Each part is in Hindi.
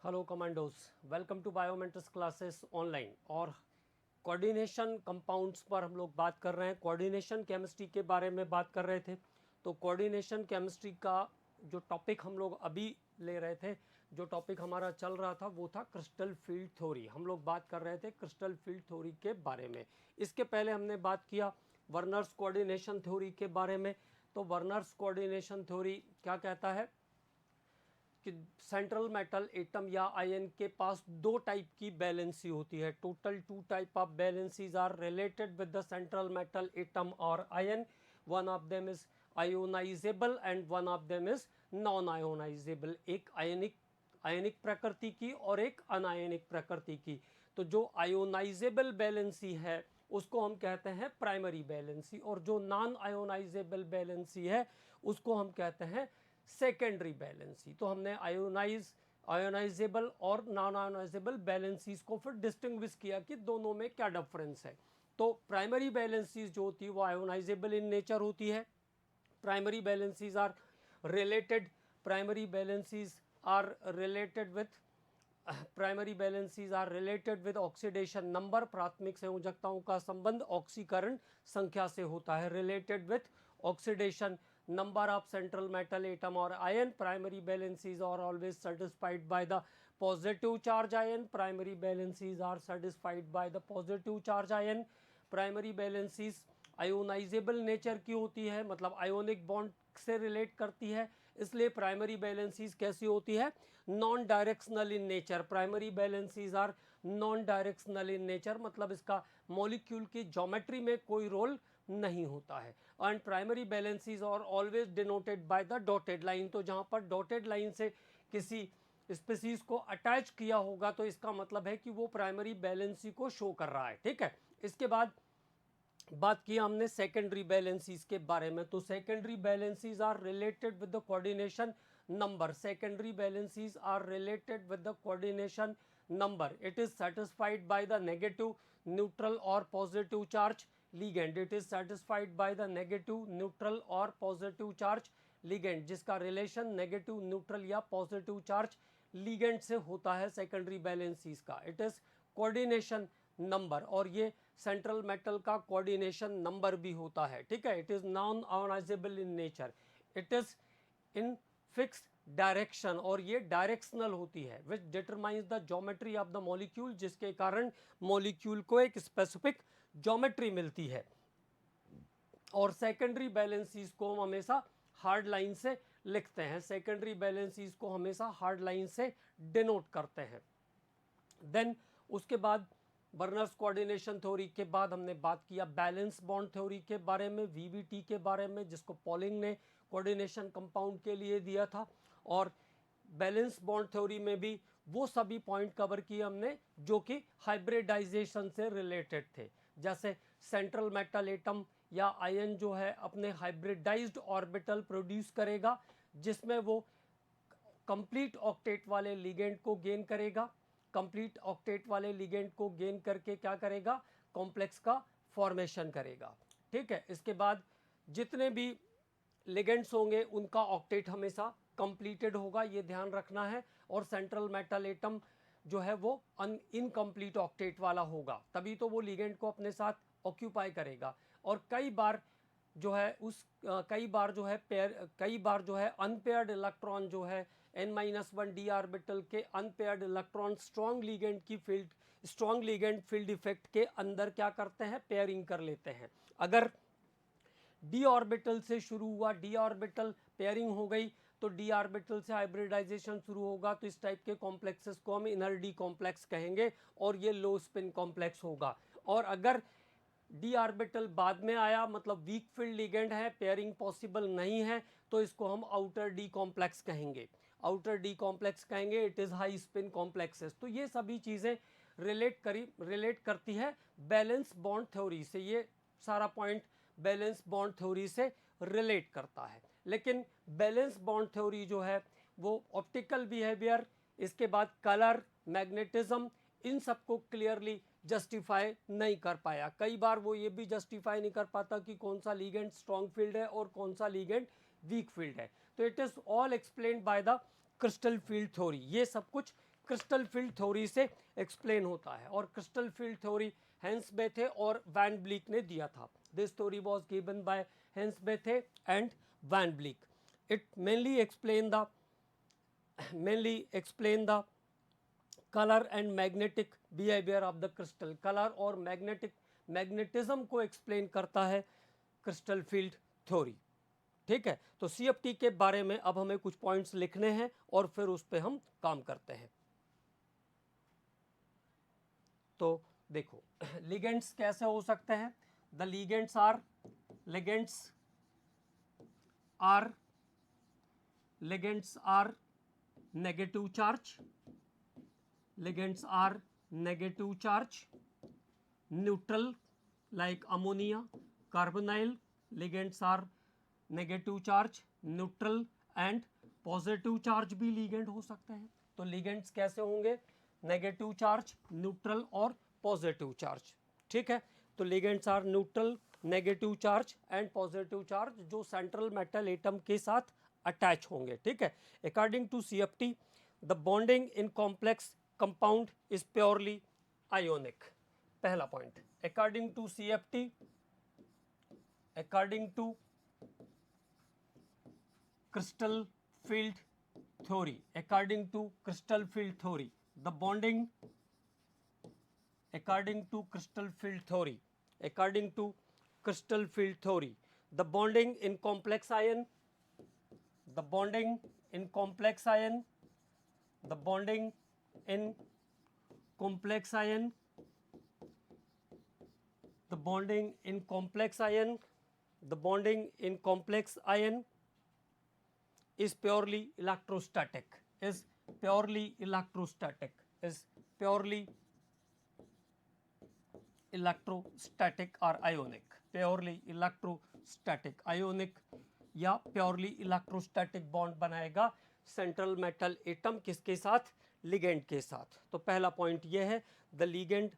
Hello commandos, welcome to biometrics classes online. और कोऑर्डिनेशन कंपाउंड्स पर हम लोग बात कर रहे हैं। कोऑर्डिनेशन केमिस्ट्री के बारे में बात कर रहे थे। तो कोऑर्डिनेशन केमिस्ट्री का जो टॉपिक हम लोग अभी ले रहे थे, जो टॉपिक हमारा चल रहा था वो था क्रिस्टल फील्ड थ्योरी। हम लोग बात कर रहे थे क्रिस्टल फील्ड थ्योरी के बारे में। इसके पहले हमने बात किया वर्नर्स कोऑर्डिनेशन थ्योरी के बारे में। तो वर्नर्स कोऑर्डिनेशन थ्योरी क्या कहता है कि सेंट्रल मेटल एटम या आयन के पास दो टाइप की बैलेंसी होती है। Total two type of valencies are related with the central metal atom और ion. One of them is ionisable and one of them is non ionisable. एक आयनिक प्रकृति की और एक अनायनिक प्रकृति की। तो जो आयोनाइजेबल बैलेंसी है उसको हम कहते हैं प्राइमरी बैलेंसी, और जो नॉन आयोनाइजेबल बैलेंसी है उसको हम कहते हैं सेकेंडरी बैलेंसी। तो हमने आयोनाइजेबल और नॉन आयोनाइजेबल बैलेंसीज को फिर डिस्टिंग्विश किया कि दोनों में क्या डिफरेंस है। तो प्राइमरी बैलेंसीज जो होती है वो आयोनाइजेबल इन नेचर होती है। Primary valencies are related primary valencies are related with primary valencies are related with oxidation number. प्राथमिक संयोजकताओं का संबंध ऑक्सीकरण संख्या से होता है। Related with oxidation number of central metal atom or ion. Primary balances are always satisfied by the positive charge ion. Primary balances are satisfied by the positive charge ion. Primary balances ionisable nature की होती है, मतलब आयोनिक बॉन्ड से रिलेट करती है, इसलिए प्राइमरी बैलेंसीज कैसी होती है, non directional in nature. Primary valencies are non directional in nature, मतलब इसका मॉलिक्यूल की ज्योमेट्री में कोई रोल नहीं होता है। And primary valencies are always denoted by the dotted line. तो जहां पर डॉटेड लाइन से किसी स्पीसीज को अटैच किया होगा तो इसका मतलब है कि वो प्राइमरी बैलेंसी को शो कर रहा है। ठीक है, इसके बाद बात किया हमने सेकेंडरी बैलेंसीज के बारे में। तो secondary valencies are related with the coordination number. Secondary valencies are related with the coordination number. It is satisfied by the negative, neutral और positive charge ligand. It is satisfied by the negative, neutral और पॉजिटिव चार्ज लिगेंड, जिसका रिलेशन नेगेटिव, न्यूट्रल या पॉजिटिव चार्ज लिगेंड से होता है सेकेंडरी बैलेंसीज का। इट इज कोऑर्डिनेशन नंबर, और ये सेंट्रल मेटल का कोऑर्डिनेशन नंबर भी होता है। ठीक है, it is non ionisable in nature. It is in fix direction, और ये डायरेक्शनल होती है, विच determines the geometry of the molecule, जिसके कारण मॉलिक्यूल को एक स्पेसिफिक ज्योमेट्री मिलती है। और सेकेंडरी बैलेंसीज को हम हमेशा हार्ड लाइन से लिखते हैं। सेकेंडरी बैलेंसीज को हमेशा हार्ड लाइन से डिनोट करते हैं। देन उसके बाद बर्नर्स कोऑर्डिनेशन थ्योरी के बाद हमने बात किया बैलेंस बॉन्ड थ्योरी के बारे में, वीबीटी के बारे में, जिसको पॉलिंग ने कोऑर्डिनेशन कंपाउंड के लिए दिया था। और बैलेंस बॉन्ड थ्योरी में भी वो सभी पॉइंट कवर किए हमने जो कि हाइब्रिडाइजेशन से रिलेटेड थे। जैसे सेंट्रल मेटल एटम या आयन जो है अपने हाइब्रिडाइज्ड ऑर्बिटल प्रोड्यूस करेगा, जिसमें वो कंप्लीट ऑक्टेट वाले लिगेंड को गेन करेगा। कंप्लीट ऑक्टेट वाले लिगेंड को गेन करके क्या करेगा, कॉम्प्लेक्स का फॉर्मेशन करेगा। ठीक है, इसके बाद जितने भी लिगेंड्स होंगे उनका ऑक्टेट हमेशा कंप्लीटेड होगा, ये ध्यान रखना है। और सेंट्रल मेटल एटम जो है वो इनकम्प्लीट ऑक्टेट वाला होगा, तभी तो वो लिगेंड को अपने साथ ऑक्यूपाई करेगा। और कई बार जो है कई बार जो है अनपेयर्ड इलेक्ट्रॉन जो है n-1 d ऑर्बिटल के unpaired electron strong ligand field effect के अंदर क्या करते हैं, पेयरिंग कर लेते हैं। अगर d ऑर्बिटल से शुरू हुआ, d ऑर्बिटल पेयरिंग हो गई, तो d ऑर्बिटल से हाइब्रिडाइजेशन शुरू होगा, तो इस टाइप के कॉम्प्लेक्सेस को हम इनर d कॉम्प्लेक्स कहेंगे, और ये लो स्पिन कॉम्प्लेक्स होगा। और अगर d ऑर्बिटल बाद में आया, मतलब वीक फील्ड लिगेंड है, पेयरिंग पॉसिबल नहीं है, तो इसको हम आउटर d कॉम्प्लेक्स कहेंगे। आउटर d कॉम्प्लेक्स कहेंगे, it is high spin complexes. तो ये सभी चीजें रिलेट करती है बैलेंस बॉन्ड थ्योरी से। ये सारा पॉइंट बैलेंस बॉन्ड थ्योरी से रिलेट करता है। लेकिन बैलेंस बॉन्ड थ्योरी जो है वो ऑप्टिकल बिहेवियर, इसके बाद कलर, मैग्नेटिज्म, इन सबको क्लियरली जस्टिफाई नहीं कर पाया। कई बार वो ये भी जस्टिफाई नहीं कर पाता कि कौन सा लिगेंड स्ट्रॉन्ग फील्ड है और कौन सा लिगेंड वीक फील्ड है। तो it is all explained by the crystal field theory. ये सब कुछ क्रिस्टल फील्ड थ्योरी से एक्सप्लेन होता है। और crystal field theory Hans Bethe और वैन ब्लीक ने दिया था। This theory was given by Hans Bethe and Van Vleck. It mainly explain the color and magnetic behavior of the crystal। Colour और मैग्नेटिज्म को एक्सप्लेन करता है क्रिस्टल फील्ड थ्योरी। ठीक है, तो CFT के बारे में अब हमें कुछ पॉइंट्स लिखने हैं और फिर उस पर हम काम करते हैं। तो देखो लिगेंड्स कैसे हो सकते हैं। The ligands are negative charge, neutral like ammonia, carbonyl ligands are negative charge, neutral and positive charge भी लिगेंड हो सकते हैं। तो लिगेंड्स कैसे होंगे, नेगेटिव चार्ज, न्यूट्रल और पॉजिटिव चार्ज। ठीक है, तो ligands are neutral, negative charge and positive charge जो सेंट्रल मेटल एटम के साथ अटैच होंगे। ठीक है, according to CFT the bonding in complex compound is purely ionic. पहला point, according to CFT, according to crystal field theory, according to crystal field theory the bonding, according to crystal field theory, according to crystal field theory the bonding in complex ion, the bonding in complex ion, the bonding in complex ion, the bonding in complex ion, the bonding in complex ion is purely electrostatic, is purely electrostatic, is purely electrostatic or ionic, purely electrostatic, ionic या purely electrostatic bond बनाएगा सेंट्रल मेटल एटम किसके साथ, लिगेंड के साथ। तो पहला पॉइंट ये है, the ligand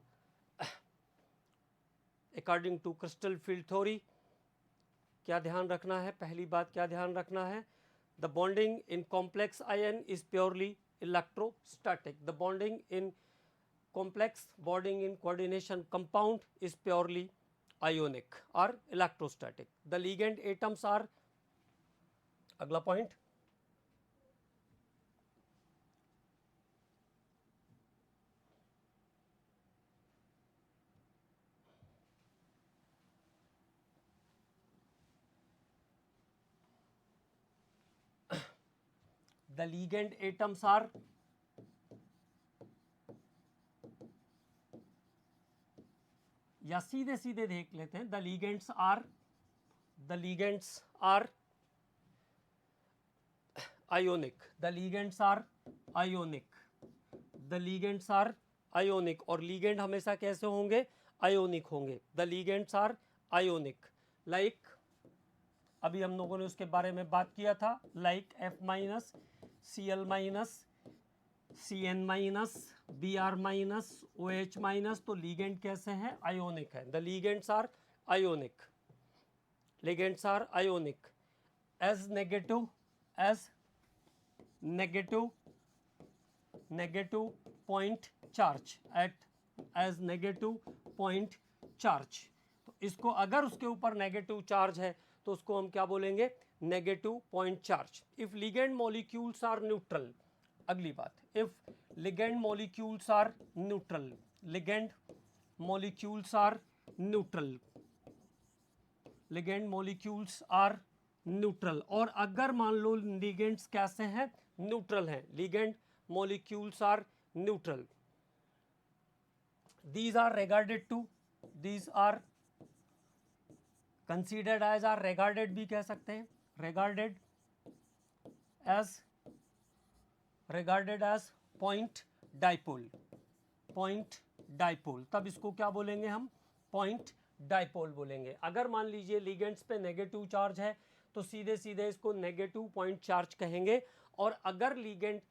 according to crystal field theory क्या ध्यान रखना है, पहली बात क्या ध्यान रखना है, the bonding in complex ion is purely electrostatic, the bonding in complex bonding in coordination compound is purely ionic or electrostatic, the ligand atoms are, अगला point, the ligand atoms are या सीधे सीधे देख लेते हैं, the ligands are ionic, the ligands are ionic, the ligands are ionic और लिगेंड हमेशा कैसे होंगे, आयोनिक होंगे, the ligands are ionic like, अभी हम लोगों ने उसके बारे में बात किया था, like F-, Cl-, Cn-, Br-, OH-, तो लिगेंड कैसे हैं, आयोनिक है, the ligands are ionic, ligands are ionic as negative point charge, at as negative point charge. तो इसको अगर उसके ऊपर नेगेटिव चार्ज है तो उसको हम क्या बोलेंगे, negative point charge. If ligand molecules are neutral, अगली बात, if ligand molecules are neutral, ligand molecules are neutral, ligand molecules are neutral, और अगर मान लो लिगेंड्स कैसे हैं, न्यूट्रल हैं, ligand molecules are neutral, these are regarded to, these are considered as, are regarded भी कह सकते हैं, regarded as point dipole, point dipole, तब इसको क्या बोलेंगे हम, point dipole बोलेंगे। अगर मान लीजिए लिगेंड्स पे नेगेटिव चार्ज है तो सीधे सीधे इसको नेगेटिव पॉइंट चार्ज कहेंगे, और अगर लिगेंड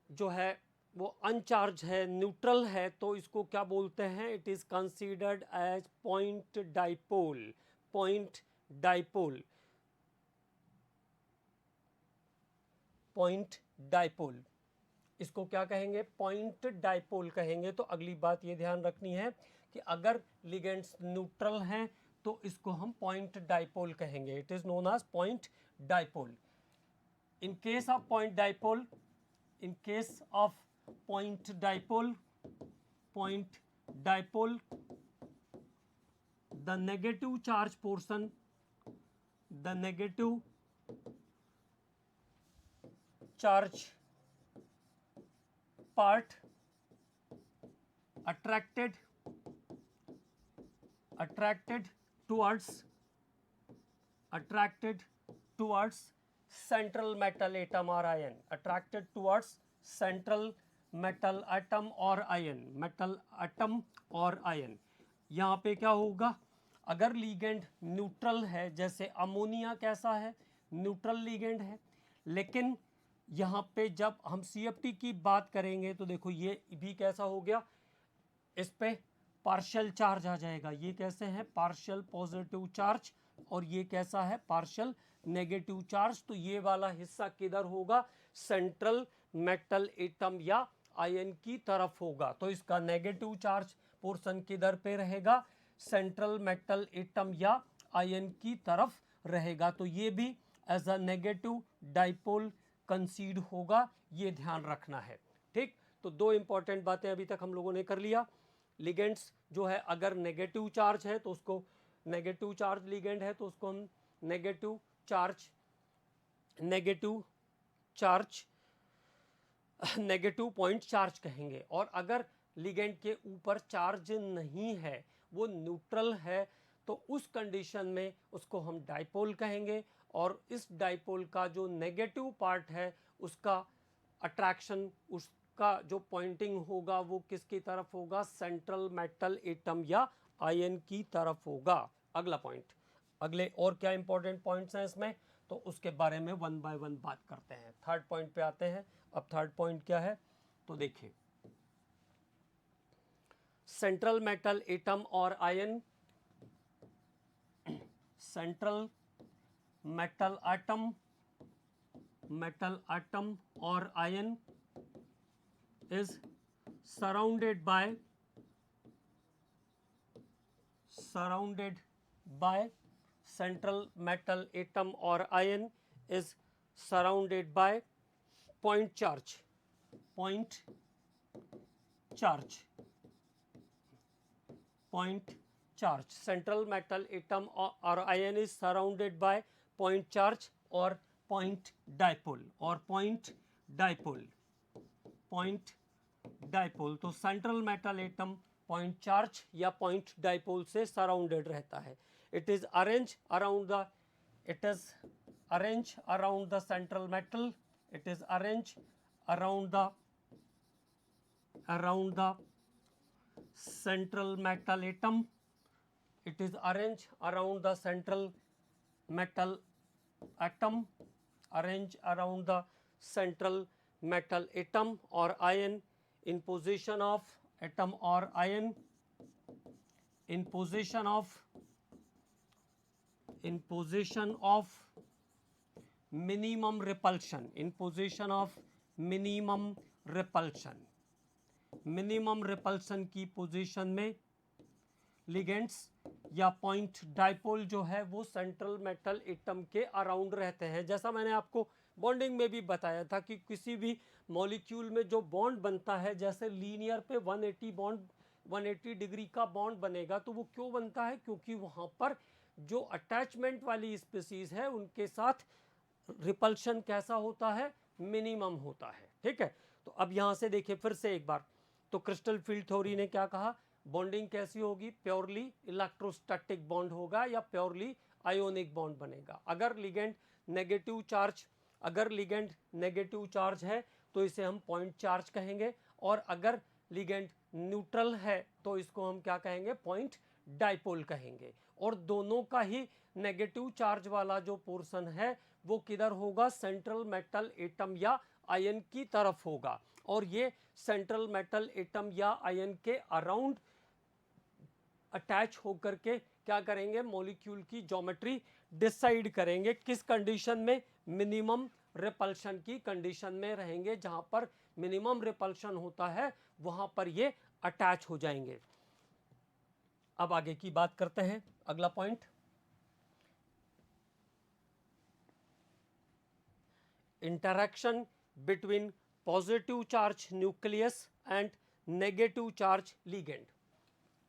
जो है वो अनचार्ज है, न्यूट्रल है, तो इसको क्या बोलते हैं, it is considered as point dipole, point dipole, point dipole, इसको क्या कहेंगे, पॉइंट डाइपोल कहेंगे। तो अगली बात ये ध्यान रखनी है कि अगर लिगेंड्स न्यूट्रल हैं तो इसको हम पॉइंट डाइपोल कहेंगे। It is known as point dipole. In case of point dipole, in case of point dipole, the negative charge portion, the negative charge part attracted towards central metal atom or ion, attracted towards central metal atom or ion, metal atom और ion। यहाँ पे क्या होगा, अगर लिगेंड न्यूट्रल है, जैसे अमोनिया कैसा है, न्यूट्रल लिगेंड है, लेकिन यहाँ पे जब हम CFT की बात करेंगे तो देखो ये भी कैसा हो गया, इस पे पार्शियल चार्ज आ जाएगा। ये कैसे है, पार्शियल पॉजिटिव चार्ज, और ये कैसा है, पार्शियल नेगेटिव चार्ज। तो ये वाला हिस्सा किधर होगा, सेंट्रल मेटल एटम या आयन की तरफ होगा। तो इसका नेगेटिव चार्ज पोर्शन किधर पे रहेगा, सेंट्रल मेटल एटम या आयन की तरफ रहेगा। तो ये भी as a negative dipole considered होगा, ये ध्यान रखना है। ठीक, तो दो इंपॉर्टेंट बातें अभी तक हम लोगों ने कर लिया। लिगेंड्स जो है अगर नेगेटिव चार्ज है तो उसको, नेगेटिव चार्ज लिगेंड है तो उसको हम नेगेटिव पॉइंट चार्ज कहेंगे। और अगर लिगेंड के ऊपर चार्ज नहीं है, वो न्यूट्रल है, तो उस कंडीशन में उसको हम डाइपोल कहेंगे। और इस डाइपोल का जो नेगेटिव पार्ट है उसका अट्रैक्शन, उसका जो पॉइंटिंग होगा वो किसकी तरफ होगा, सेंट्रल मेटल एटम या आयन की तरफ होगा। अगला पॉइंट, अगले और क्या इंपॉर्टेंट पॉइंट्स हैं इसमें, तो उसके बारे में वन बाय वन बात करते हैं। थर्ड पॉइंट पे आते हैं। अब थर्ड पॉइंट क्या है, तो देखिए, सेंट्रल मेटल एटम और आयन, सेंट्रल मेटल एटम और ion is surrounded by central metal atom or ion is surrounded by point charge, central metal atom or ion is surrounded by point charge or point dipole। तो central metal atom point charge या पॉइंट डाइपोल से सराउंडेड रहता है। It is arrange around the central metal, it is arrange around the central metal atom, it is arranged around the central metal atom, arranged around the central metal atom or ion in position of atom or ion, in position of minimum repulsion, in position of minimum repulsion की पोजीशन में लिगेंड्स या पॉइंट डाइपोल जो है वो सेंट्रल मेटल एटम के अराउंड रहते हैं। जैसा मैंने आपको बॉन्डिंग में भी बताया था कि किसी भी मॉलिक्यूल में जो बॉन्ड बनता है, जैसे लीनियर पे 180 डिग्री का बॉन्ड बनेगा, तो वो क्यों बनता है, क्योंकि वहाँ पर जो अटैचमेंट वाली स्पीसीज है उनके साथ रिपल्शन कैसा होता है, मिनिमम होता है। ठीक है, तो अब यहाँ से देखिए फिर से एक बार, तो क्रिस्टल फील्ड थ्योरी ने क्या कहा, बॉन्डिंग कैसी होगी, प्योरली इलेक्ट्रोस्टैटिक बॉन्ड होगा या प्योरली आयोनिक बॉन्ड बनेगा। अगर लिगेंड नेगेटिव चार्ज है तो इसे हम पॉइंट चार्ज कहेंगे, और अगर लिगेंड न्यूट्रल है तो इसको हम क्या कहेंगे, पॉइंट डाइपोल कहेंगे। और दोनों का ही नेगेटिव चार्ज वाला जो पोर्शन है वो किधर होगा, सेंट्रल मेटल एटम या आयन की तरफ होगा। और ये सेंट्रल मेटल एटम या आयन के अराउंड अटैच होकर के क्या करेंगे, मॉलिक्यूल की ज्योमेट्री डिसाइड करेंगे। किस कंडीशन में, मिनिमम रिपल्शन की कंडीशन में रहेंगे, जहां पर मिनिमम रिपल्शन होता है वहां पर ये अटैच हो जाएंगे। अब आगे की बात करते हैं, अगला point, interaction between positive charge nucleus and negative charge ligand.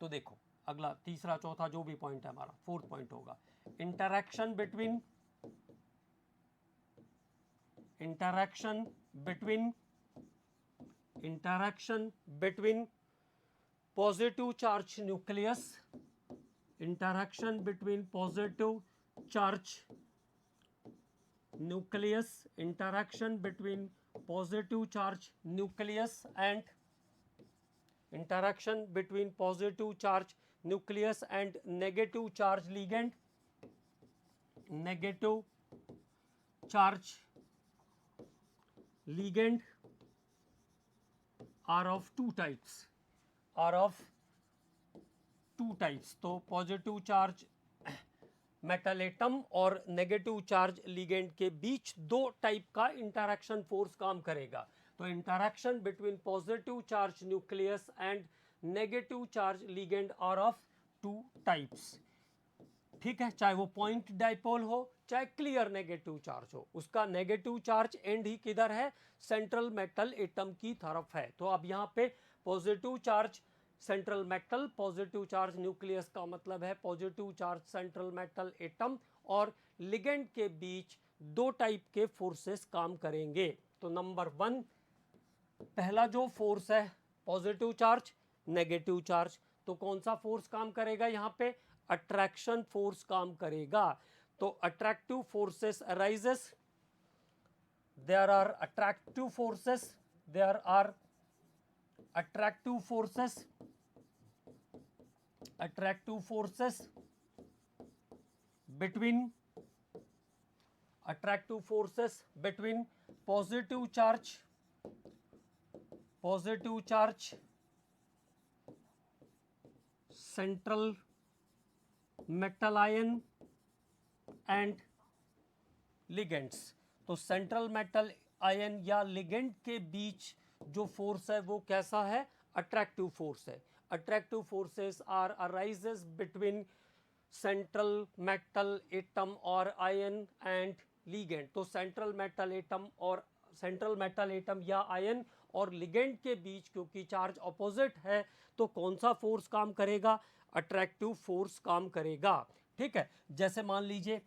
तो देखो अगला तीसरा चौथा जो भी पॉइंट है हमारा, फोर्थ पॉइंट होगा interaction between positive charge nucleus, interaction between positive charge nucleus, interaction between positive charge nucleus and interaction between positive charge nucleus and negative charge ligand. Negative charge ligand are of two types, तो पॉजिटिव चार्ज मेटल एटम और नेगेटिव चार्ज लिगेंड के बीच दो टाइप का इंटरैक्शन फोर्स काम करेगा। तो interaction between positive charge nucleus and negative charge ligand are of two types. ठीक है, चाहे वो पॉइंट डाइपोल हो चाहे क्लियर नेगेटिव चार्ज हो, उसका नेगेटिव चार्ज एंड ही किधर है, सेंट्रल मेटल एटम की तरफ है। तो अब यहाँ पे positive charge central metal, positive charge nucleus का मतलब है positive charge central metal atom, और लिगेंड के बीच दो टाइप के फोर्सेस काम करेंगे। तो नंबर 1 पहला जो फोर्स है पॉजिटिव चार्ज नेगेटिव चार्ज, तो कौन सा फोर्स काम करेगा यहाँ पे, अट्रैक्शन फोर्स काम करेगा। तो attractive forces arises, there are attractive forces, there are attractive forces between positive charge central metal ion and ligands। तो सेंट्रल मेटल आयन या लिगेंड के बीच जो फोर्स है वो कैसा है, अट्रैक्टिव फोर्स है। Attractive forces are arises between central metal atom और आयन एंड लिगेंड। तो सेंट्रल मेटल एटम या आयन और लिगेंड के बीच क्योंकि चार्ज ऑपोजिट है, तो कौन सा फोर्स काम करेगा, अट्रैक्टिव फोर्स काम करेगा। ठीक है, जैसे मान लीजिए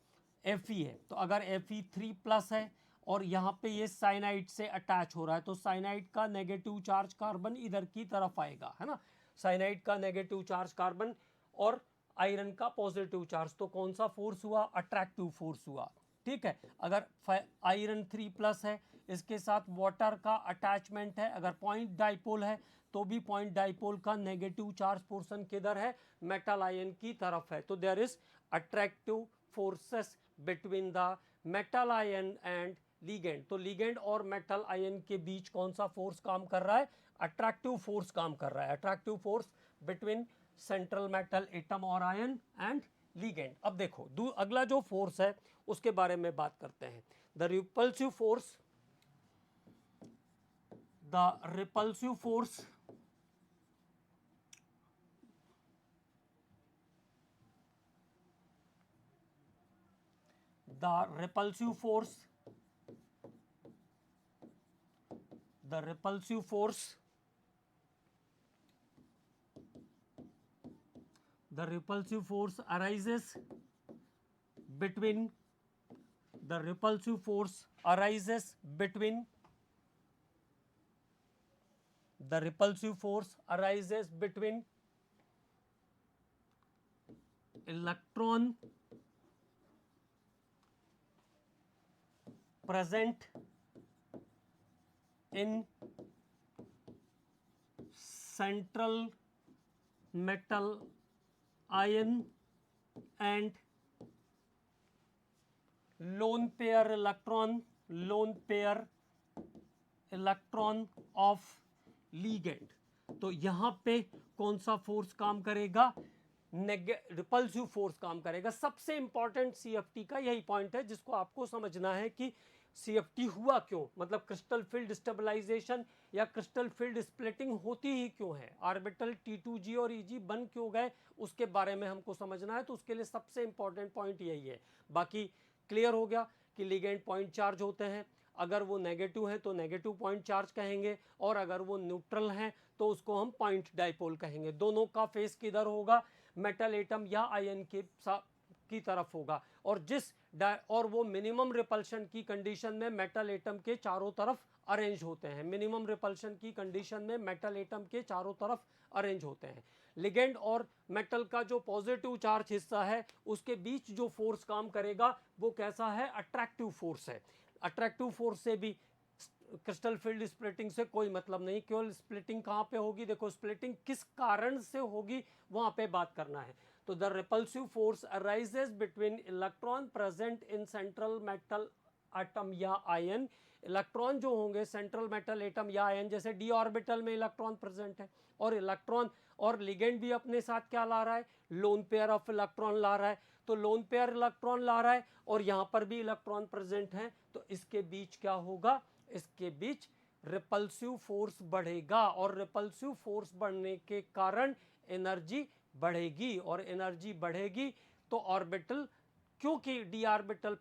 Fe है, तो अगर Fe3+ है और यहाँ पे ये साइनाइड से अटैच हो रहा है, तो साइनाइड का नेगेटिव चार्ज कार्बन इधर की तरफ आएगा, है ना, साइनाइड का नेगेटिव चार्ज कार्बन और आयरन का पॉजिटिव चार्ज, तो कौन सा फोर्स हुआ, अट्रैक्टिव फोर्स हुआ। ठीक है, अगर आयरन 3+ है, इसके साथ वाटर का अटैचमेंट है, अगर पॉइंट डाइपोल है तो भी पॉइंट डाइपोल का नेगेटिव चार्ज पोर्शन किधर है, मेटल आयन की तरफ है। तो there is attractive forces between the metal ion and ligand. तो लिगेंड और मेटल आयन के बीच कौन सा फोर्स काम कर रहा है, अट्रैक्टिव फोर्स काम कर रहा है, attractive force between central metal atom और आयन एंड लिगेंड। अब देखो अगला जो फोर्स है उसके बारे में बात करते हैं, the repulsive force. The repulsive force arises between electron present in central metal ion and lone pair electron of ligand। तो यहां पे कौन सा फोर्स काम करेगा, रिपल्सिव फोर्स काम करेगा। सबसे इंपॉर्टेंट CFT का यही पॉइंट है जिसको आपको समझना है कि CFT हुआ क्यों, मतलब क्रिस्टल फील्ड स्टेबलाइजेशन या क्रिस्टल फील्ड स्प्लिटिंग होती ही क्यों है, ऑर्बिटल T2G और EG बन क्यों गए, उसके बारे में हमको समझना है। तो उसके लिए सबसे इंपॉर्टेंट पॉइंट यही है। बाकी क्लियर हो गया कि लिगेंड पॉइंट चार्ज होते हैं, अगर वो नेगेटिव है तो नेगेटिव पॉइंट चार्ज कहेंगे, और अगर वो न्यूट्रल हैं तो उसको हम पॉइंट डाइपोल कहेंगे। दोनों का फेस किधर होगा, मेटल एटम या आयन की तरफ होगा, और वो मिनिमम रिपल्शन की कंडीशन में मेटल एटम के चारों तरफ अरेंज होते हैं। मिनिमम रिपल्शन की कंडीशन में मेटल एटम के चारों तरफ अरेंज होते हैं। लिगेंड और मेटल का जो पॉजिटिव चार्ज हिस्सा है उसके बीच जो फोर्स काम करेगा वो कैसा है, अट्रैक्टिव फोर्स है। अट्रैक्टिव फोर्स से भी क्रिस्टल फील्ड स्प्लिटिंग से कोई मतलब नहीं। केवल स्प्लिटिंग कहाँ पे होगी, देखो स्प्लिटिंग किस कारण से होगी वहां पे बात करना है। तो the repulsive force arises between electron present in central metal atom या आयन। इलेक्ट्रॉन जो होंगे सेंट्रल मेटल एटम या आयन, जैसे डी ऑर्बिटल में इलेक्ट्रॉन प्रेजेंट है, और इलेक्ट्रॉन और लिगेंड भी अपने साथ क्या ला रहा है, लोन पेयर ऑफ इलेक्ट्रॉन ला रहा है। तो लोन पेयर इलेक्ट्रॉन ला रहा है और यहां पर भी इलेक्ट्रॉन प्रेजेंट है, तो इसके बीच क्या होगा, इसके बीच रिपल्सिव फोर्स बढ़ेगा, और रिपल्सिव फोर्स बढ़ने के कारण एनर्जी बढ़ेगी, और एनर्जी बढ़ेगी तो ऑर्बिटल, क्योंकि डी ऑर्बिटल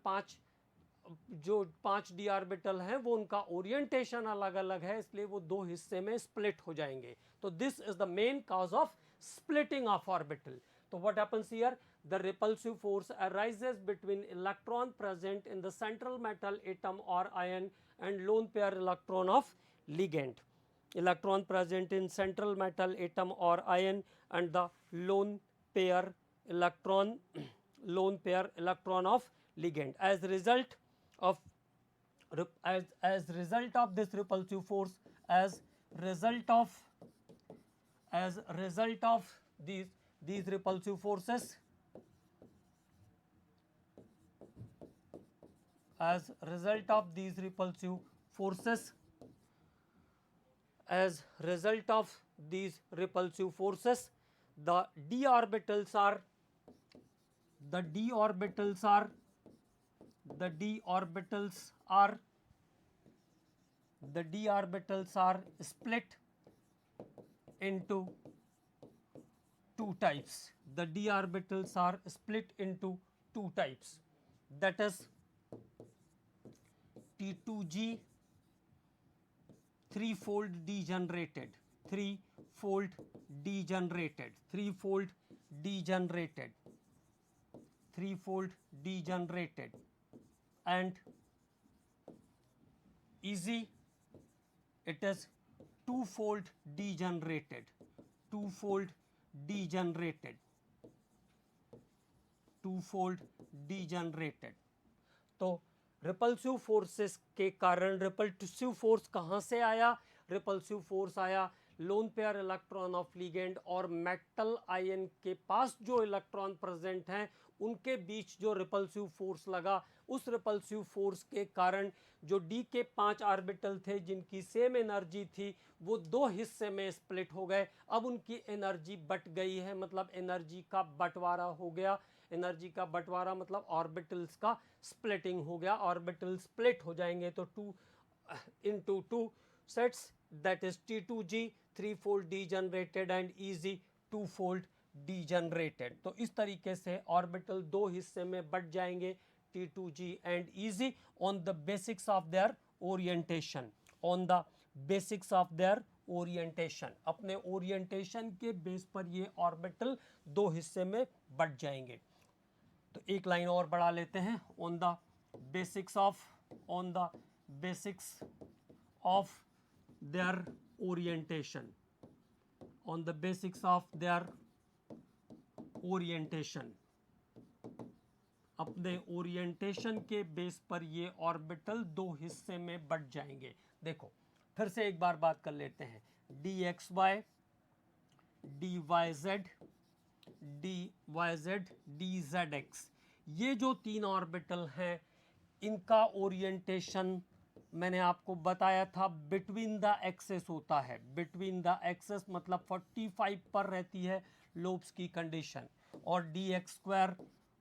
जो 5 डी ऑर्बिटल हैं वो उनका ओरिएंटेशन अलग अलग है, इसलिए वो दो हिस्से में स्प्लिट हो जाएंगे। तो this is the main cause of splitting of orbital. So what happens here, the repulsive force arises between electron present in the central metal atom or ion and lone pair electron of ligand. Electron present in central metal atom or ion and the lone pair electron of ligand. As result of this repulsive force, as result of these repulsive forces, as result of these repulsive forces, as result of these repulsive forces, the d orbitals are the d orbitals are the d orbitals are the d orbitals are split into two types. The d orbitals are split into two types, that is T2G threefold degenerated, threefold degenerated, threefold degenerated, threefold degenerated, and easy, it is twofold degenerated, twofold degenerated, twofold degenerated. तो रिपल्सिव फोर्सेस के कारण, रिपल्सिव फोर्स कहाँ से आया, रिपल्सिव फोर्स आया lone pair electron of ligand और मेटल आयन के पास जो इलेक्ट्रॉन प्रेजेंट हैं उनके बीच जो रिपल्सिव फोर्स लगा, उस रिपल्सिव फोर्स के कारण जो डी के 5 ऑर्बिटल थे जिनकी सेम एनर्जी थी वो दो हिस्से में स्प्लिट हो गए। अब उनकी एनर्जी बट गई है, मतलब एनर्जी का बंटवारा हो गया। एनर्जी का बंटवारा मतलब ऑर्बिटल्स का स्प्लिटिंग हो गया। ऑर्बिटल स्प्लिट हो जाएंगे तो 2 into 2 sets, that is T2G threefold degenerated and EG twofold degenerated. तो इस तरीके से ऑर्बिटल दो हिस्से में बट जाएंगे T2G and EG on the basics of their orientation, on the basics of their orientation, अपने ओरिएंटेशन के बेस पर ये ऑर्बिटल दो हिस्से में बट जाएंगे। तो एक लाइन और बढ़ा लेते हैं, on the basics of their orientation, on the basics of their orientation, अपने ओरिएंटेशन के बेस पर ये ऑर्बिटल दो हिस्से में बट जाएंगे। देखो फिर से एक बार बात कर लेते हैं, dxy, dyz, dyz, dzx, ये जो तीन ऑर्बिटल हैं इनका ओरिएंटेशन मैंने आपको बताया था बिटवीन द एक्सेस होता है। बिटवीन द एक्सेस मतलब 45 पर रहती है लोब्स की कंडीशन, और d x square,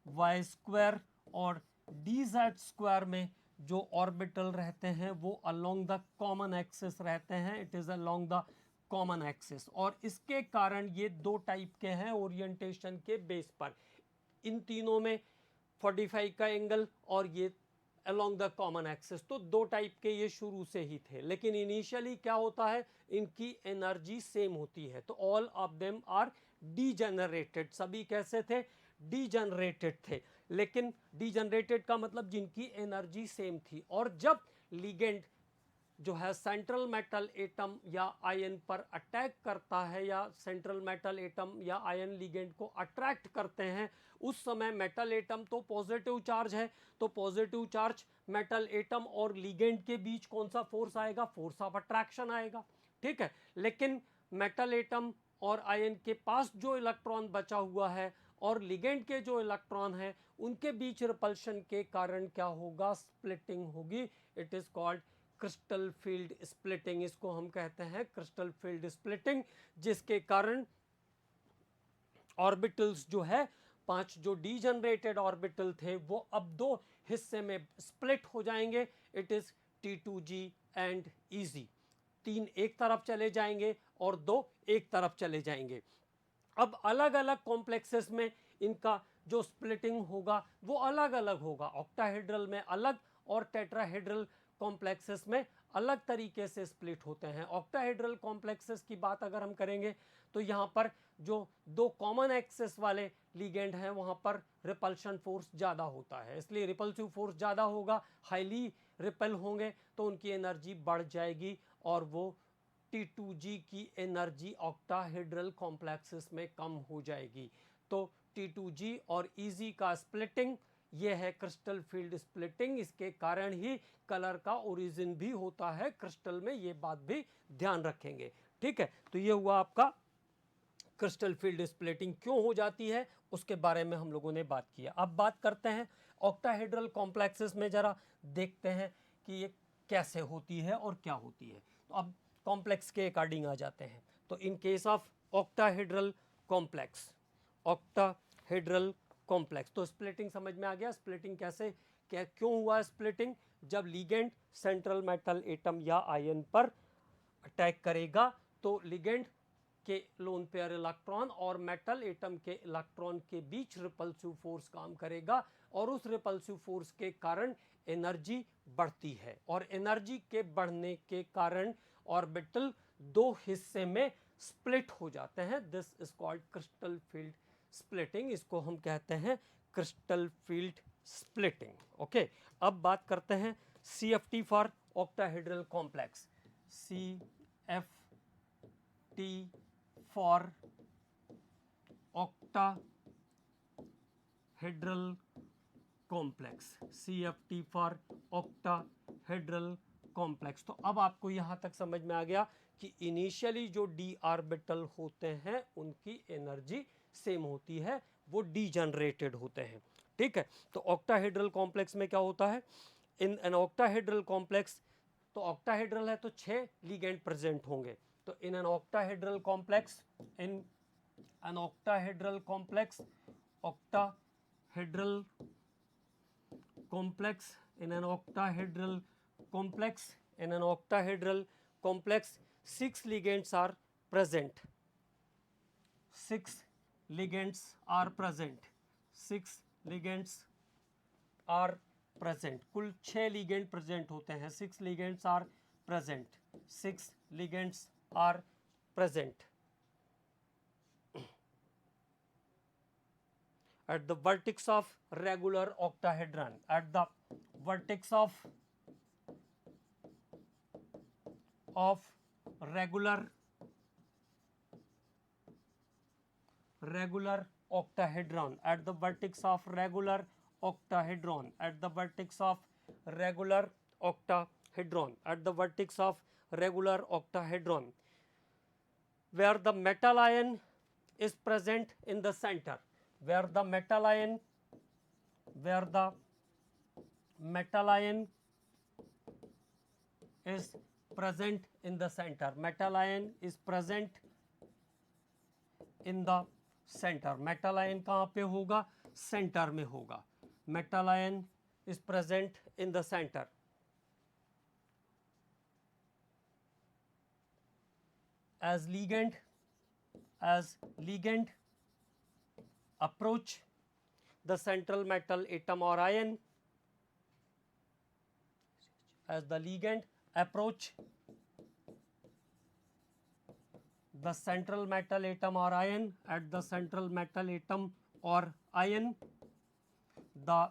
y square और डी जेड स्क्वायर में जो ऑर्बिटल रहते हैं वो अलोंग द कॉमन एक्सिस रहते हैं, it is along the common axis, और इसके कारण ये दो टाइप के हैं ओरिएंटेशन के बेस पर। इन तीनों में 45 का एंगल और ये अलोंग द कॉमन एक्सिस, तो दो टाइप के ये शुरू से ही थे। लेकिन इनिशियली क्या होता है, इनकी एनर्जी सेम होती है, तो all of them are degenerated. सभी कैसे थे, डीजेनरेटेड थे। लेकिन डीजेनरेटेड का मतलब जिनकी एनर्जी सेम थी। और जब लिगेंड जो है सेंट्रल मेटल एटम या आयन पर अटैक करता है, या सेंट्रल मेटल एटम या आयन लिगेंड को अट्रैक्ट करते हैं, उस समय मेटल एटम तो पॉजिटिव चार्ज है, तो पॉजिटिव चार्ज मेटल एटम और लिगेंड के बीच कौन सा फोर्स आएगा, फोर्स ऑफ अट्रैक्शन आएगा, ठीक है। लेकिन मेटल एटम और आयन के पास जो इलेक्ट्रॉन बचा हुआ है और लिगेंड के जो इलेक्ट्रॉन है उनके बीच रिपल्शन के कारण क्या होगा, स्प्लिटिंग होगी। It is called crystal field splitting, इसको हम कहते हैं क्रिस्टल फील्ड स्प्लिटिंग, जिसके कारण ऑर्बिटल्स जो है, 5 जो डीजनरेटेड ऑर्बिटल थे वो अब दो हिस्से में स्प्लिट हो जाएंगे। It is T2G and EZ, 3 एक तरफ चले जाएंगे और 2 एक तरफ चले जाएंगे। अब अलग अलग कॉम्प्लेक्सेस में इनका जो स्प्लिटिंग होगा वो अलग अलग होगा, ऑक्टाहेड्रल में अलग और टेट्राहेड्रल कॉम्प्लेक्सेस में अलग तरीके से स्प्लिट होते हैं। ऑक्टाहेड्रल कॉम्प्लेक्सेस की बात अगर हम करेंगे तो यहाँ पर जो दो कॉमन एक्सेस वाले लिगेंड हैं वहाँ पर रिपल्शन फोर्स ज़्यादा होता है, इसलिए रिपल्सिव फोर्स ज़्यादा होगा, हाईली रिपेल होंगे तो उनकी एनर्जी बढ़ जाएगी और वो T2G की एनर्जी ऑक्टाहेड्रल कॉम्प्लेक्सेस में कम हो जाएगी। तो T2G और EZ का स्प्लिटिंग ये है क्रिस्टल फील्ड स्प्लिटिंग, इसके कारण ही कलर का ओरिजिन भी होता है क्रिस्टल में, ये बात भी ध्यान रखेंगे, ठीक है। तो ये हुआ आपका क्रिस्टल फील्ड स्प्लिटिंग क्यों हो जाती है उसके बारे में हम लोगों ने बात किया। अब बात करते हैं ऑक्टाहेड्रल कॉम्प्लेक्सेस में, जरा देखते हैं कि ये कैसे होती है और क्या होती है। तो अब कॉम्प्लेक्स के अकॉर्डिंग आ जाते हैं। तो इन case of octahedral complex, octahedral complex, तो स्प्लिटिंग समझ में आ गया। स्प्लिटिंग कैसे, क्या क्यों हुआ स्प्लिटिंग, जब लिगेंड सेंट्रल मेटल एटम या आयन पर अटैक करेगा तो लिगेंड के लोन पेयर इलेक्ट्रॉन और मेटल एटम के इलेक्ट्रॉन के बीच रिपल्सिव फोर्स काम करेगा और उस रिपल्सिव फोर्स के कारण एनर्जी बढ़ती है, और एनर्जी के बढ़ने के कारण ऑर्बिटल दो हिस्से में स्प्लिट हो जाते हैं। This is called crystal field splitting, इसको हम कहते हैं क्रिस्टल फील्ड स्प्लिटिंग। ओके, अब बात करते हैं CFT for octahedral complex. CFT for octahedral complex, CFT for octahedral complex। तो अब आपको यहाँ तक समझ में आ गया कि इनिशियली जो d ऑर्बिटल होते हैं उनकी एनर्जी सेम होती है, वो डीजनरेटेड होते हैं, ठीक है। तो ऑक्टाहेड्रल कॉम्प्लेक्स में क्या होता है, इन एन ऑक्टाहेड्रल कॉम्प्लेक्स, तो ऑक्टाहेड्रल है तो 6 लिगेंड प्रेजेंट होंगे। तो in an octahedral complex, in an octahedral complex, octahedral complex, in an octahedral complex, in an octahedral complex 6 ligands are present, 6 ligands are present, 6 ligands are present, कुल 6 लिगेंड प्रेजेंट होते हैं, 6 ligands are present, 6 ligands are present at the vertex of regular octahedron, at the vertex of regular octahedron, at the vertex of regular octahedron, at the vertex of regular octahedron, at the vertex of regular octahedron, where the metal ion is present in the center, where the metal ion is present in the center, metal ion is present in the center, metal ion कहाँ पे होगा, सेंटर में होगा, metal ion is present in the center. As ligand approach the central metal atom or ion, as the ligand approach the central metal atom or ion, at the central metal atom or ion, the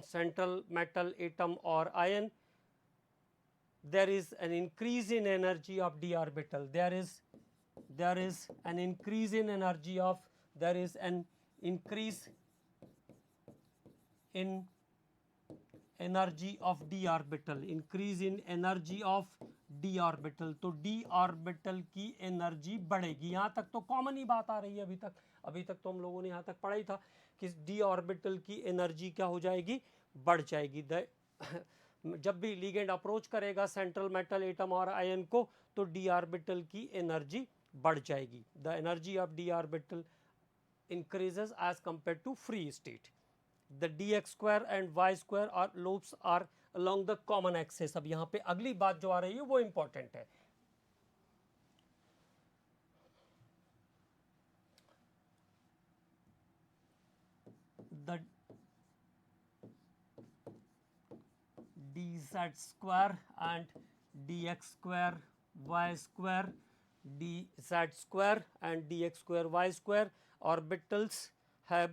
central metal atom or ion, there is an increase in energy of d orbital. There is an increase in energy of, there is an increase in energy of d orbital, increase in energy of d orbital. तो d orbital की एनर्जी बढ़ेगी. यहाँ तक तो कॉमन ही बात आ रही है. अभी तक तो हम लोगों ने यहाँ तक पढ़ा ही था कि d ऑर्बिटल की एनर्जी क्या हो जाएगी, बढ़ जाएगी. जब भी लिगेंड अप्रोच करेगा सेंट्रल मेटल एटम और आयन को, तो d ऑर्बिटल की एनर्जी बढ़ जाएगी. The energy of d orbital increases as compared to free state. The dx square and y square are lobes are along the common axis. अब यहाँ पे अगली बात जो आ रही है वो important है. The dz square and dx square y square, dz square and dx square y square orbitals have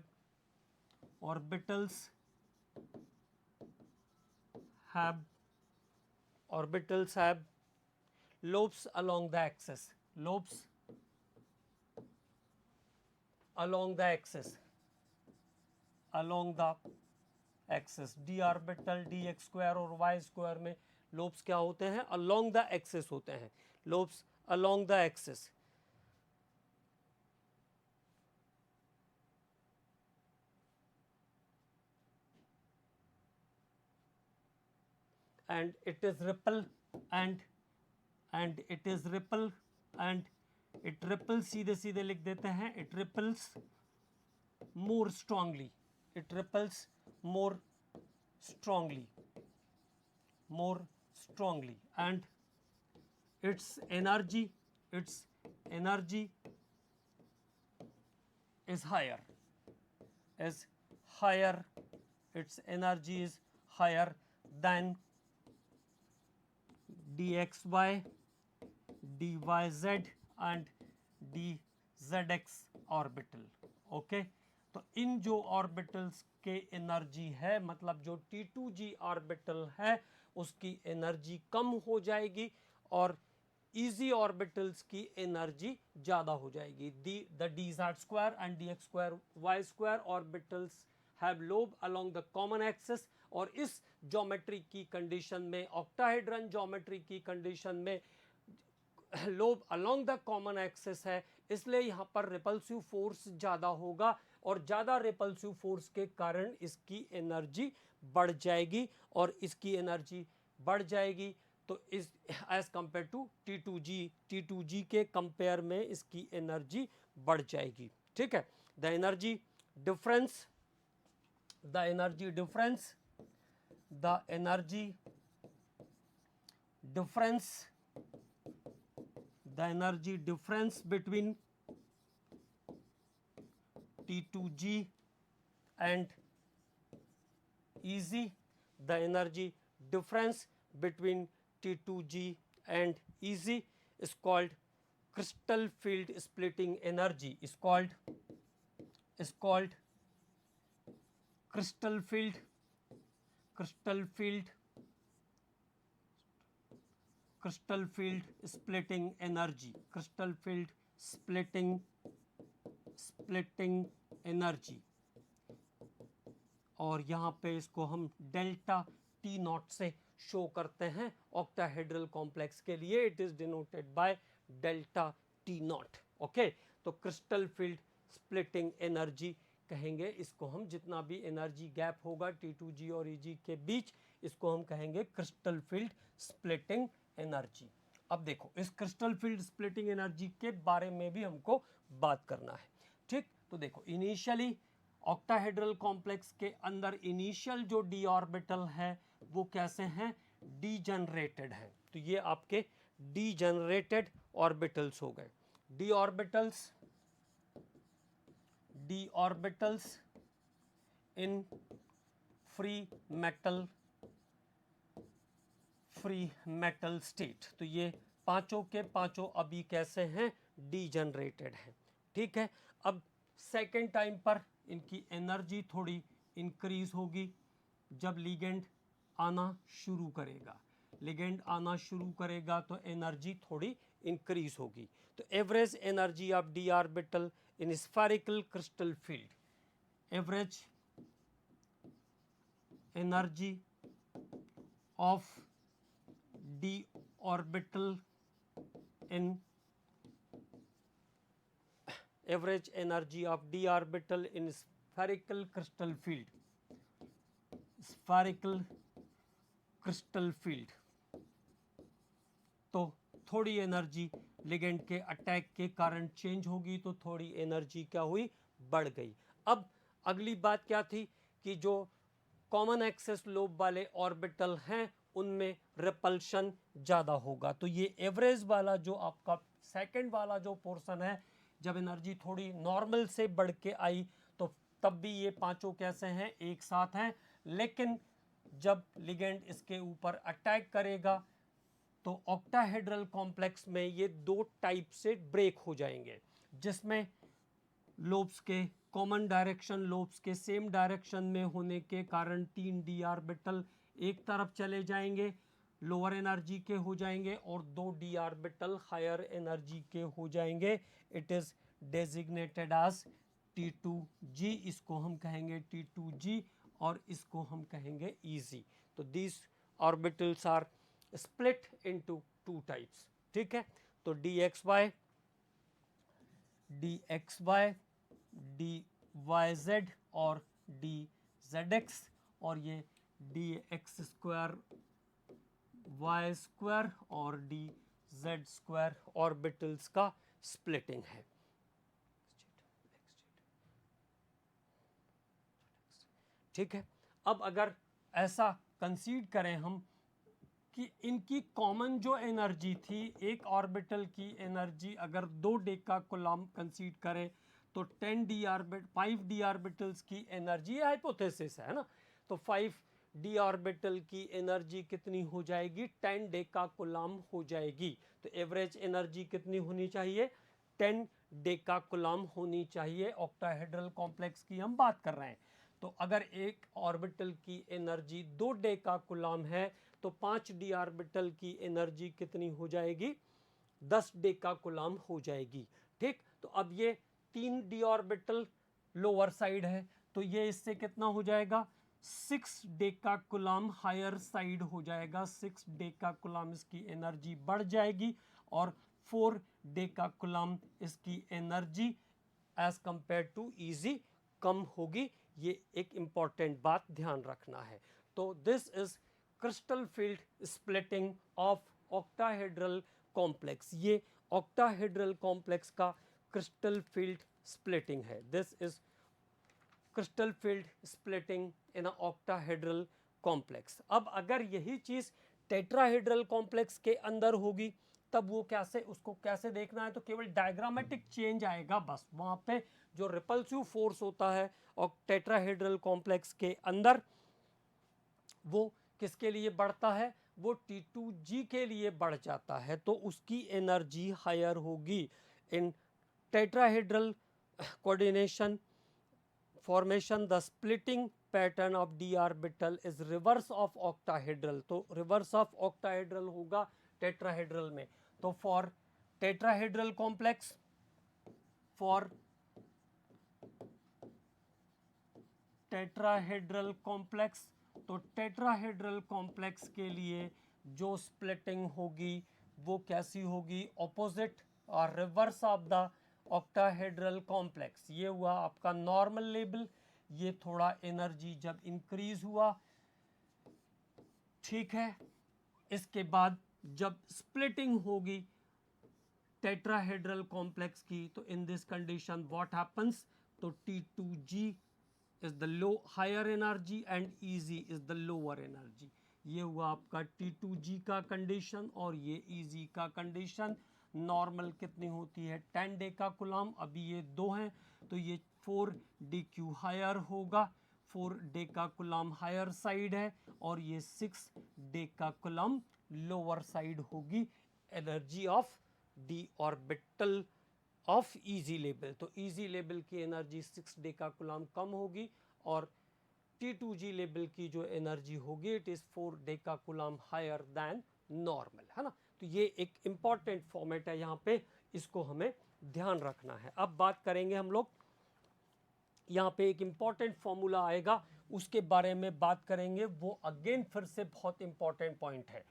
lobes along the axis, lobes along the axis, d orbital dx square और y स्क्वायर में लोब्स क्या होते हैं, along the axis होते हैं, lobes along the axis. And it is ripple and it is ripple and it ripples, सीधे सीधे लिख देते हैं, it ripples more strongly, it ripples more strongly and its energy is higher, its energy is higher than dxy, dyz and dzx orbital. Okay, तो इन जो ऑर्बिटल्स के एनर्जी है, मतलब जो T2g ऑर्बिटल है उसकी एनर्जी कम हो जाएगी और इजी ऑर्बिटल्स की एनर्जी ज़्यादा हो जाएगी. The dz square and dx square y square orbitals have lobe along the common axis. और इस ज्योमेट्री की कंडीशन में, ऑक्टाहेड्रन ज्योमेट्री की कंडीशन में lobe along the common axis है, इसलिए यहाँ पर रिपल्सिव फोर्स ज़्यादा होगा और ज़्यादा रिपल्सिव फोर्स के कारण इसकी एनर्जी बढ़ जाएगी. और इसकी एनर्जी बढ़ जाएगी तो इस एज कंपेयर टू T2g के कंपेयर में इसकी एनर्जी बढ़ जाएगी. ठीक है. The energy difference between T2g and EG, the energy difference between T2g and EG is called crystal field splitting energy, is called crystal field splitting energy, और यहाँ पे इसको हम डेल्टा टी नॉट से शो करते हैं ऑक्टाहेड्रल कॉम्प्लेक्स के लिए. It is denoted by delta T not. Okay, तो क्रिस्टल फील्ड स्प्लिटिंग एनर्जी कहेंगे इसको हम. जितना भी एनर्जी गैप होगा T2g और EG के बीच, इसको हम कहेंगे क्रिस्टल फील्ड स्प्लिटिंग एनर्जी. अब देखो, इस क्रिस्टल फील्ड स्प्लिटिंग एनर्जी के बारे में भी हमको बात करना है. ठीक, तो देखो, इनिशियली ऑक्टाहेड्रल कॉम्प्लेक्स के अंदर इनिशियल जो डी ऑर्बिटल है वो कैसे हैं, डीजनरेटेड हैं। तो ये आपके डीजनरेटेड ऑर्बिटल्स हो गए। D orbitals in free metal state. तो ये पांचों के पांचों अभी कैसे हैं, डीजनरेटेड हैं। ठीक है, अब सेकेंड टाइम पर इनकी एनर्जी थोड़ी इंक्रीज होगी जब लिगेंड आना शुरू करेगा। लिगेंड आना शुरू करेगा तो एनर्जी थोड़ी इंक्रीज होगी। तो average energy of D orbital in spherical crystal field, average energy of D orbital in average energy of d orbital in spherical crystal field, तो थोड़ी एनर्जी लिगेंड के अटैक के कारण चेंज होगी, तो थोड़ी एनर्जी क्या हुई, बढ़ गई। अब अगली बात क्या थी कि जो कॉमन एक्सेस लोब वाले ऑर्बिटल हैं उनमें रिपल्शन ज़्यादा होगा। तो ये एवरेज वाला जो आपका सेकंड वाला जो पोर्शन है, जब एनर्जी थोड़ी नॉर्मल से बढ़ के आई तो तब भी ये पांचों कैसे हैं, एक साथ हैं। लेकिन जब लिगेंड इसके ऊपर अटैक करेगा तो ऑक्टाहेड्रल कॉम्प्लेक्स में ये दो टाइप से ब्रेक हो जाएंगे, जिसमें लोब्स के कॉमन डायरेक्शन, लोब्स के सेम डायरेक्शन में होने के कारण तीन डी ऑर्बिटल एक तरफ चले जाएंगे, लोअर एनर्जी के हो जाएंगे, और दो डी ऑर्बिटल हायर एनर्जी के हो जाएंगे। It is designated as T2G, इसको हम कहेंगे T2G और इसको हम कहेंगे EG। तो this orbitals are split into two types. ठीक है, तो DXY, DYZ और DZX, और ये DX स्क्वायर Y स्क्वायर और DZ स्क्वायर ऑर्बिटल्स का स्प्लिटिंग है। ठीक है, अब अगर ऐसा कंसीड करें हम कि इनकी कॉमन जो एनर्जी थी, एक ऑर्बिटल की एनर्जी अगर 2 डेका कूलम्ब कंसीड करें तो 5 डी ऑर्बिटल्स की एनर्जी, हाइपोथेसिस है ना, तो 5 डी ऑर्बिटल की एनर्जी कितनी हो जाएगी, 10 डेका कूलम्ब हो जाएगी। तो एवरेज एनर्जी कितनी होनी चाहिए, 10 डेका कूलम्ब होनी चाहिए। ऑक्टाहेड्रल कॉम्प्लेक्स की हम बात कर रहे हैं। तो अगर एक ऑर्बिटल की एनर्जी 2 डेका कूलम्ब है तो 5 डी ऑर्बिटल की एनर्जी कितनी हो जाएगी, 10 डेका कूलम्ब हो जाएगी। ठीक, तो अब ये 3 डी ऑर्बिटल लोअर साइड है, तो ये इससे कितना हो जाएगा, 6 डेका कूलम्ब हायर साइड हो जाएगा। 6 डेका कूलम्ब इसकी एनर्जी बढ़ जाएगी और 4 डेका कूलम्ब इसकी energy as compare to E G कम होगी। ये एक इंपॉर्टेंट बात ध्यान रखना है। तो this is crystal field splitting of octahedral complex. ये ऑक्टाहेड्रल कॉम्प्लेक्स का क्रिस्टल फील्ड स्प्लिटिंग है। This is crystal field splitting in a octahedral complex. अब अगर यही चीज टेट्राहेड्रल कॉम्प्लेक्स के अंदर होगी तब वो कैसे, उसको कैसे देखना है, तो केवल डायग्रामेटिक चेंज आएगा बस। वहां पे जो रिपल्सिव फोर्स होता है और टेट्राहेड्रल कॉम्प्लेक्स के अंदर वो किसके लिए बढ़ता है, वो T2G के लिए बढ़ जाता है, तो उसकी एनर्जी हायर होगी। इन tetrahedral coordination formation the splitting pattern of D orbital is reverse of octahedral. तो रिवर्स ऑफ ऑक्टाहेड्रल होगा टेट्राहेड्रल में। तो for tetrahedral complex, for tetrahedral complex, तो टेट्राहेड्रल कॉम्प्लेक्स के लिए जो स्प्लिटिंग होगी वो कैसी होगी, ऑपोजिट और reverse of the octahedral complex. ये हुआ आपका नॉर्मल लेवल। ये थोड़ा एनर्जी जब इंक्रीज हुआ, ठीक है, इसके बाद जब स्प्लिटिंग होगी टेट्राहेड्रल कॉम्प्लेक्स की, तो in this condition what happens, तो T2G is the low higher energy and Eg is the lower energy. ये हुआ आपका T2G का कंडीशन और ये Eg का कंडीशन। नॉर्मल कितनी होती है 10 डेकाकुलम, अभी ये 2 हैं तो ये 4 DQ हायर होगा, 4 डेकाकुलम हायर साइड है और ये 6 डेकाकुलम लोअर साइड होगी energy of d orbital of Eg level. तो Eg लेवल की एनर्जी 6 डेकाकुलम कम होगी और T2G लेवल की जो एनर्जी होगी इट इज 4 डेकाकुलम हायर दैन नॉर्मल, है ना। तो ये एक इंपॉर्टेंट फॉर्मेट है यहाँ पे, इसको हमें ध्यान रखना है। अब बात करेंगे हम लोग, यहाँ पे एक इंपॉर्टेंट फॉर्मूला आएगा उसके बारे में बात करेंगे, वो अगेन फिर से बहुत इंपॉर्टेंट पॉइंट है।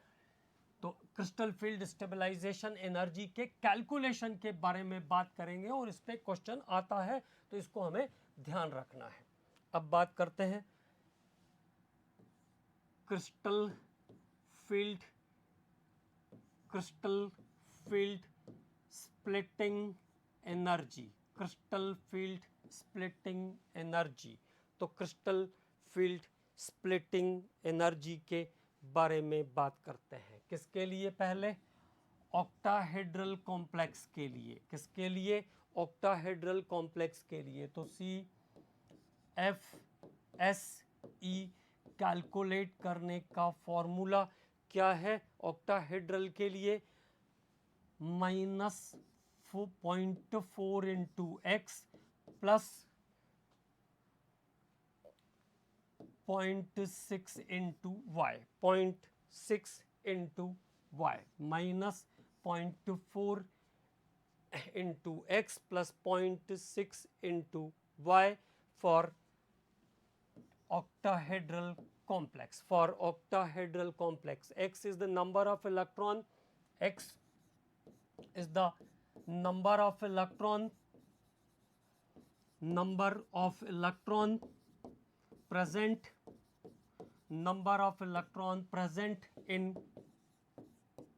तो क्रिस्टल फील्ड स्टेबलाइजेशन एनर्जी के कैलकुलेशन के बारे में बात करेंगे और इस पे क्वेश्चन आता है तो इसको हमें ध्यान रखना है। अब बात करते हैं crystal field splitting energy, crystal field splitting energy. तो क्रिस्टल फील्ड स्प्लिटिंग एनर्जी के बारे में बात करते हैं। किसके लिए? पहले ऑक्टाहेड्रल कॉम्प्लेक्स के लिए। किसके लिए? ऑक्टाहेड्रल कॉम्प्लेक्स के लिए। तो CFSE कैलकुलेट करने का फॉर्मूला क्या है ऑक्टाहेड्रल के लिए? -0.4 into x plus 0.6 into y, 0.6 into y, -0.4 into x plus 0.6 into y for octahedral complex. For octahedral complex, x is the number of electron, x is the number of electron present, number of electron present in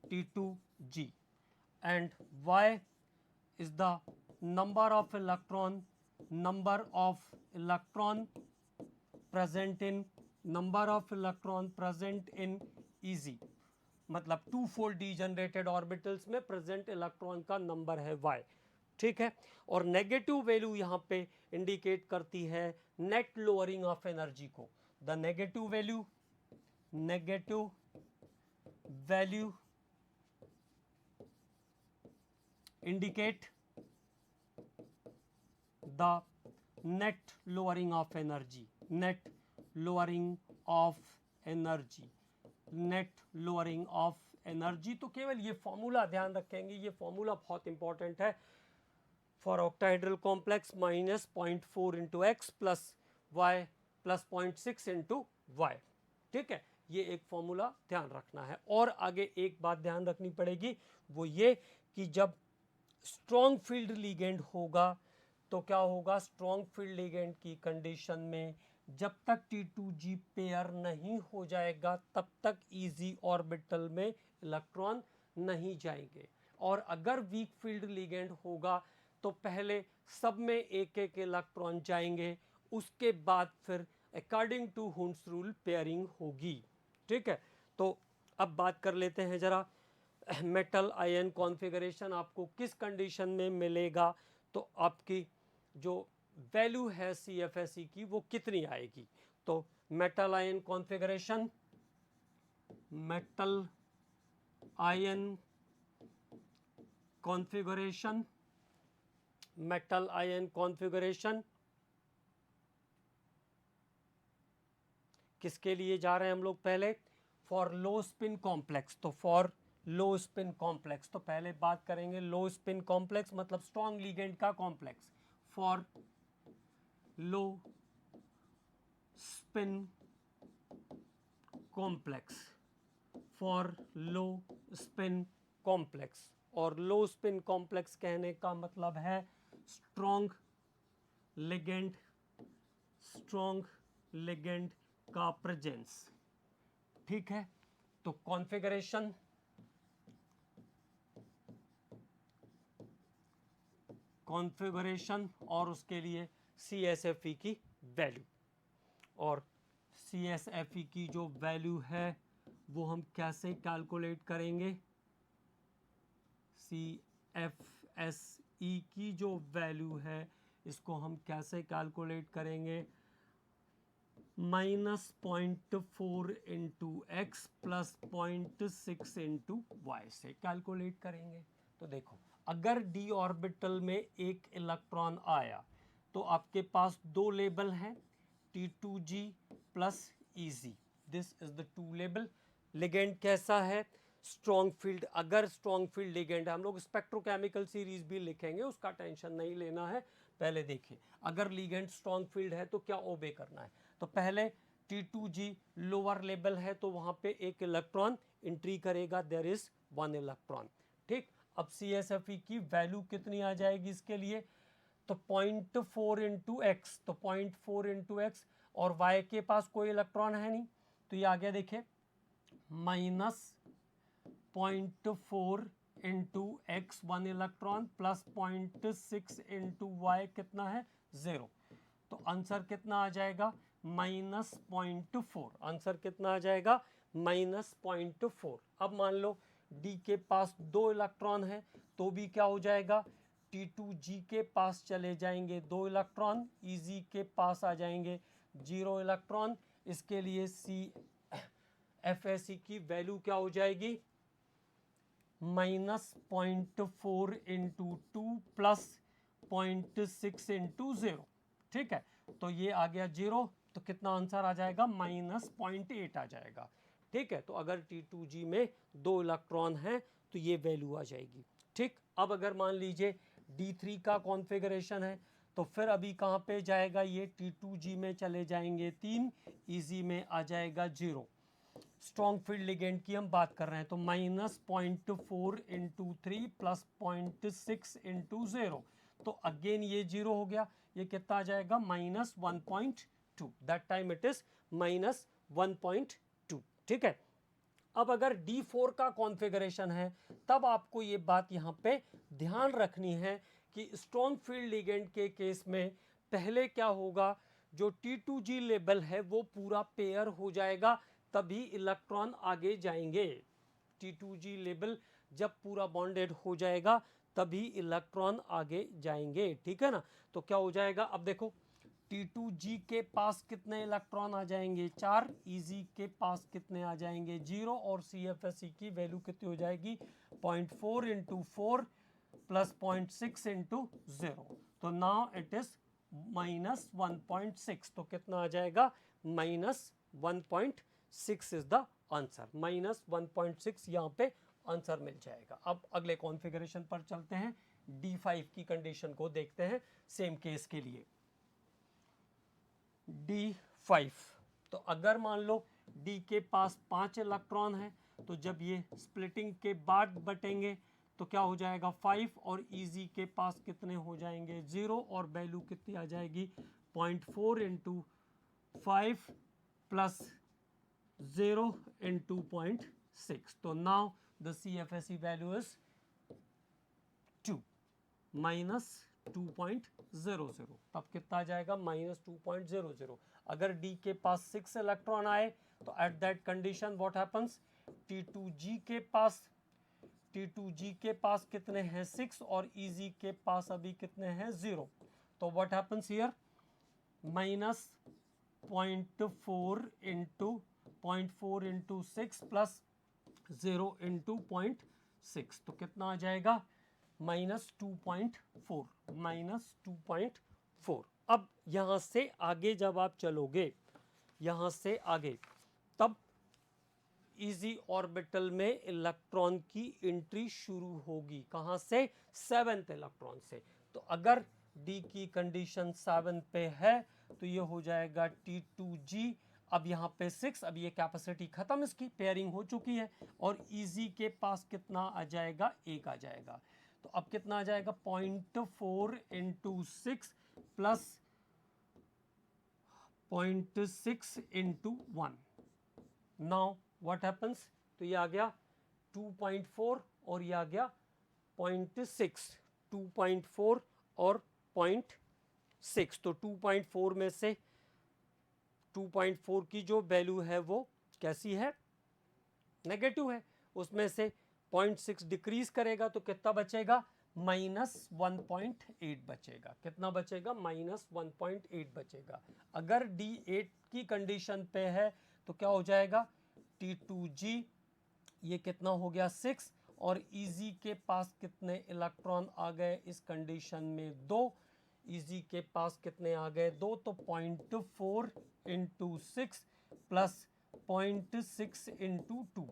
T2G, and y is the number of electron present in Eg, मतलब 2-fold डीजनरेटेड ऑर्बिटल्स में प्रेजेंट इलेक्ट्रॉन का नंबर है y, ठीक है। और नेगेटिव वैल्यू यहाँ पे इंडिकेट करती है नेट लोअरिंग ऑफ एनर्जी को। The negative value indicate the net lowering of energy, net lowering of energy. तो केवल ये फॉर्मूला ध्यान रखेंगे, ये फॉर्मूला बहुत इंपॉर्टेंट है। For octahedral complex -0.4 into x plus y plus 0.6 into y, ठीक है। ये एक फॉर्मूला ध्यान रखना है। और आगे एक बात ध्यान रखनी पड़ेगी, वो ये कि जब स्ट्रॉन्ग फील्ड लिगेंड होगा तो क्या होगा? स्ट्रॉन्ग फील्ड लिगेंड की कंडीशन में जब तक T2G पेयर नहीं हो जाएगा तब तक Eg ऑर्बिटल में इलेक्ट्रॉन नहीं जाएंगे। और अगर वीक फील्ड लिगेंड होगा तो पहले सब में एक एक इलेक्ट्रॉन जाएंगे, उसके बाद फिर according to Hund's rule pairing होगी, ठीक है। तो अब बात कर लेते हैं जरा मेटल आयन कॉन्फ़िगरेशन आपको किस कंडीशन में मिलेगा, तो आपकी जो वैल्यू है CFSE की वो कितनी आएगी। तो metal ion configuration, metal ion configuration किसके लिए जा रहे हैं हम लोग? पहले फॉर लो स्पिन कॉम्प्लेक्स। तो फॉर लो स्पिन कॉम्प्लेक्स तो पहले बात करेंगे लो स्पिन कॉम्प्लेक्स मतलब स्ट्रॉन्ग लिगेंड का complex. For low spin complex, for low spin complex, और लो स्पिन कॉम्प्लेक्स कहने का मतलब है स्ट्रॉन्ग लिगेंड का प्रेजेंस, ठीक है। तो कॉन्फ़िगरेशन और उसके लिए CSFE की वैल्यू। और CSFE की जो वैल्यू है वो हम कैसे कैलकुलेट करेंगे? CFSE की जो वैल्यू है इसको हम कैसे कैलकुलेट करेंगे? -0.4 into x plus 0.6 into y से कैलकुलेट करेंगे। तो देखो, अगर d ऑर्बिटल में एक इलेक्ट्रॉन आया तो आपके पास दो लेबल हैं, T2g plus EZ। This is the two label. Ligand कैसा है? Strong field. अगर स्ट्रॉन्ग फील्ड लिगेंड है, हम लोग स्पेक्ट्रोकेमिकल सीरीज भी लिखेंगे, उसका टेंशन नहीं लेना है। पहले देखिए, अगर लिगेंड स्ट्रॉन्ग फील्ड है तो क्या ओबे करना है? तो पहले T2g लोअर लेवल है तो वहां पे एक इलेक्ट्रॉन एंट्री करेगा, देयर इज 1 इलेक्ट्रॉन। ठीक, अब CSFE की वैल्यू कितनी आ जाएगी इसके लिए? तो 0.4 इंटू एक्स, तो 0.4 इंटू एक्स, और y के पास कोई इलेक्ट्रॉन है नहीं तो ये आ गया, देखिए -0.4 into x 1 electron plus 0.6 into y कितना है? 0। तो आंसर कितना आ जाएगा? -0.4। आंसर कितना आ जाएगा? -0.4। अब मान लो D के पास दो इलेक्ट्रॉन है तो भी क्या हो जाएगा? T2g के पास चले जाएंगे 2 इलेक्ट्रॉन, EZ के पास आ जाएंगे 0 इलेक्ट्रॉन। इसके लिए CFSE की वैल्यू क्या हो जाएगी? -0.4 इंटू 2 प्लस 0.6 इंटू 0। ठीक है, तो ये आ गया 0, तो कितना आंसर आ जाएगा? -0.8 आ जाएगा। ठीक है, तो अगर T2g में दो इलेक्ट्रॉन हैं तो ये वैल्यू आ जाएगी। ठीक, अब अगर मान लीजिए D3 का कॉन्फ़िगरेशन है तो फिर अभी कहाँ पे जाएगा? ये T2g में चले जाएंगे 3, EZ में आ जाएगा 0। स्ट्रॉन्ग फील्ड लिगेंड की हम बात कर रहे हैं तो -0.4 इंटू 3 प्लस 0.6 इंटू 0, तो अगेन ये 0 हो गया। ये कितना आ जाएगा? -1.2। That time it is -1.2। ठीक है, अब अगर D4 का कॉन्फ़िगरेशन है तब आपको ये बात यहाँ पे ध्यान रखनी है कि स्ट्रॉन्ग फील्ड लिगेंड के केस में पहले क्या होगा? जो T2g लेबल है वो पूरा पेयर हो जाएगा, तभी इलेक्ट्रॉन आगे जाएंगे। T2g लेबल जब पूरा बॉन्डेड हो जाएगा तभी इलेक्ट्रॉन आगे जाएंगे। ठीक है ना? तो क्या हो जाएगा? अब देखो, T2g के पास कितने इलेक्ट्रॉन आ जाएंगे? 4। EZ के पास कितने आ जाएंगे? 0। और CFSE की वैल्यू कितनी हो जाएगी? 0.4 इंटू 4 प्लस 0.6 इंटू 0। तो नाउ इट इज -1.6। तो कितना आ जाएगा? -1.6 इज द आंसर। -1.6 यहाँ पे आंसर मिल जाएगा। अब अगले कॉन्फ़िगरेशन पर चलते हैं, D5 की कंडीशन को देखते हैं सेम केस के लिए। D5, तो अगर मान लो D के पास 5 इलेक्ट्रॉन है तो जब ये स्प्लिटिंग के बाद बटेंगे तो क्या हो जाएगा? 5। और EZ के पास कितने हो जाएंगे? 0। और वैल्यू कितनी आ जाएगी? 0.4 इंटू 5 प्लस 0 इंटू 0.6। तो now the CFSE value is 2 -2.00। तब कितना आ जाएगा? -2.00। अगर D के पास 6 इलेक्ट्रॉन आए तो at that condition what happens? T2g के पास कितने हैं? 6। और EZ के पास अभी कितने हैं? 0। तो what happens here? -0.4 into 6 plus 0 into 0.6, तो कितना आ जाएगा? -2.4। -2.4। अब यहाँ से आगे जब आप चलोगे, यहाँ से आगे, तब EZ ऑर्बिटल में इलेक्ट्रॉन की एंट्री शुरू होगी। कहाँ से? 7th इलेक्ट्रॉन से। तो अगर D की कंडीशन 7 पे है तो ये हो जाएगा T2g। अब यहाँ पे 6, अब ये कैपेसिटी खत्म, इसकी पेयरिंग हो चुकी है। और EZ के पास कितना आ जाएगा? 1 आ जाएगा। तो अब कितना आ जाएगा? 0.4 into 6 plus 0.6 into 1। Now what happens? तो ये आ गया 2.4 और ये आ गया 0.6। 2.4 और 0.6, तो 2.4 में से 2.4 की जो वैल्यू है वो कैसी है, नेगेटिव है, उसमें से 0.6 डिक्रीज करेगा तो कितना बचेगा, -1.8 बचेगा। कितना बचेगा, -1.8 बचेगा। अगर D8 की कंडीशन पे है तो क्या हो जाएगा, T2G ये कितना हो गया 6, और Eg के पास कितने इलेक्ट्रॉन आ गए इस कंडीशन में, 2। Eg के पास कितने आ गए, 2, तो 0.4 इंटू 6 प्लस 0.6 इंटू 2,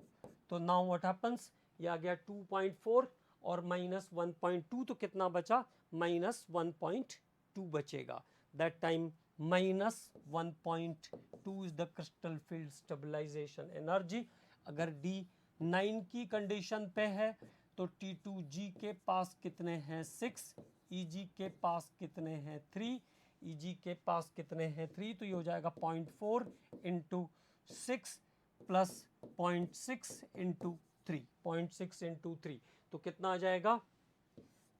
तो नाउ व्हाट हैपन्स, ये आ गया 2.4 और -1.2, तो कितना बचा, -1.2 बचेगा। That time -1.2 is the crystal field stabilization energy. अगर D9 की कंडीशन पे है तो T2G के पास कितने हैं 6, Eg के पास कितने हैं 3, Eg के पास कितने हैं 3, तो ये हो जाएगा 0.4 इंटू 6 प्लस 0.6 इंटू 3, 0.6 इंटू 3, तो कितना आ जाएगा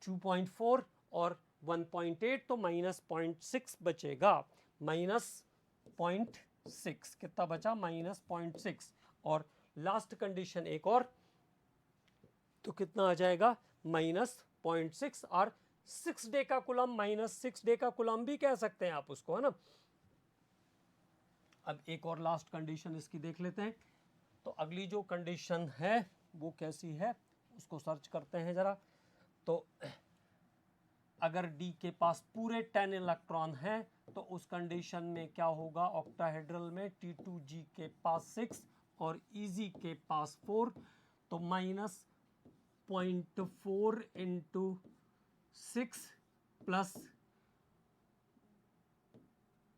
2.4 और 1.8, तो -0.6 बचेगा, -0.6 कितना बचा, -0.6। और लास्ट कंडीशन एक और, तो कितना आ जाएगा -0.6, और 6 डेका कुलम, -6 डेका कुलम भी कह सकते हैं आप उसको, है ना। अब एक और लास्ट कंडीशन इसकी देख लेते हैं। तो अगली जो कंडीशन है वो कैसी है, उसको सर्च करते हैं जरा। तो अगर D के पास पूरे 10 इलेक्ट्रॉन हैं तो उस कंडीशन में क्या होगा, ऑक्टाहेड्रल में T2G के पास 6 और Eg के पास 4, तो -0.4 into 6 plus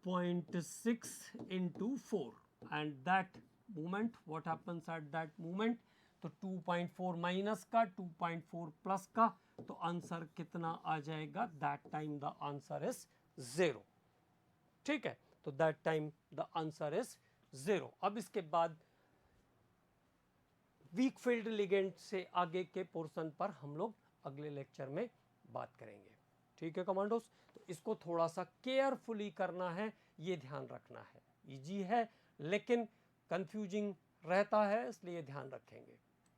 0.6 into 4, and that moment what happens at that moment, तो 2.4 माइनस का 2.4 प्लस का, तो आंसर कितना आ जाएगा, that time the answer is 0। ठीक है, तो that time the answer is 0। अब इसके बाद वीक फील्ड लिगेंड से आगे के पोर्शन पर हम लोग अगले लेक्चर में बात करेंगे। ठीक है कमांडोस, तो इसको थोड़ा सा केयरफुली करना है, ये ध्यान रखना है। इजी है लेकिन कंफ्यूजिंग रहता है, इसलिए ध्यान रखेंगे।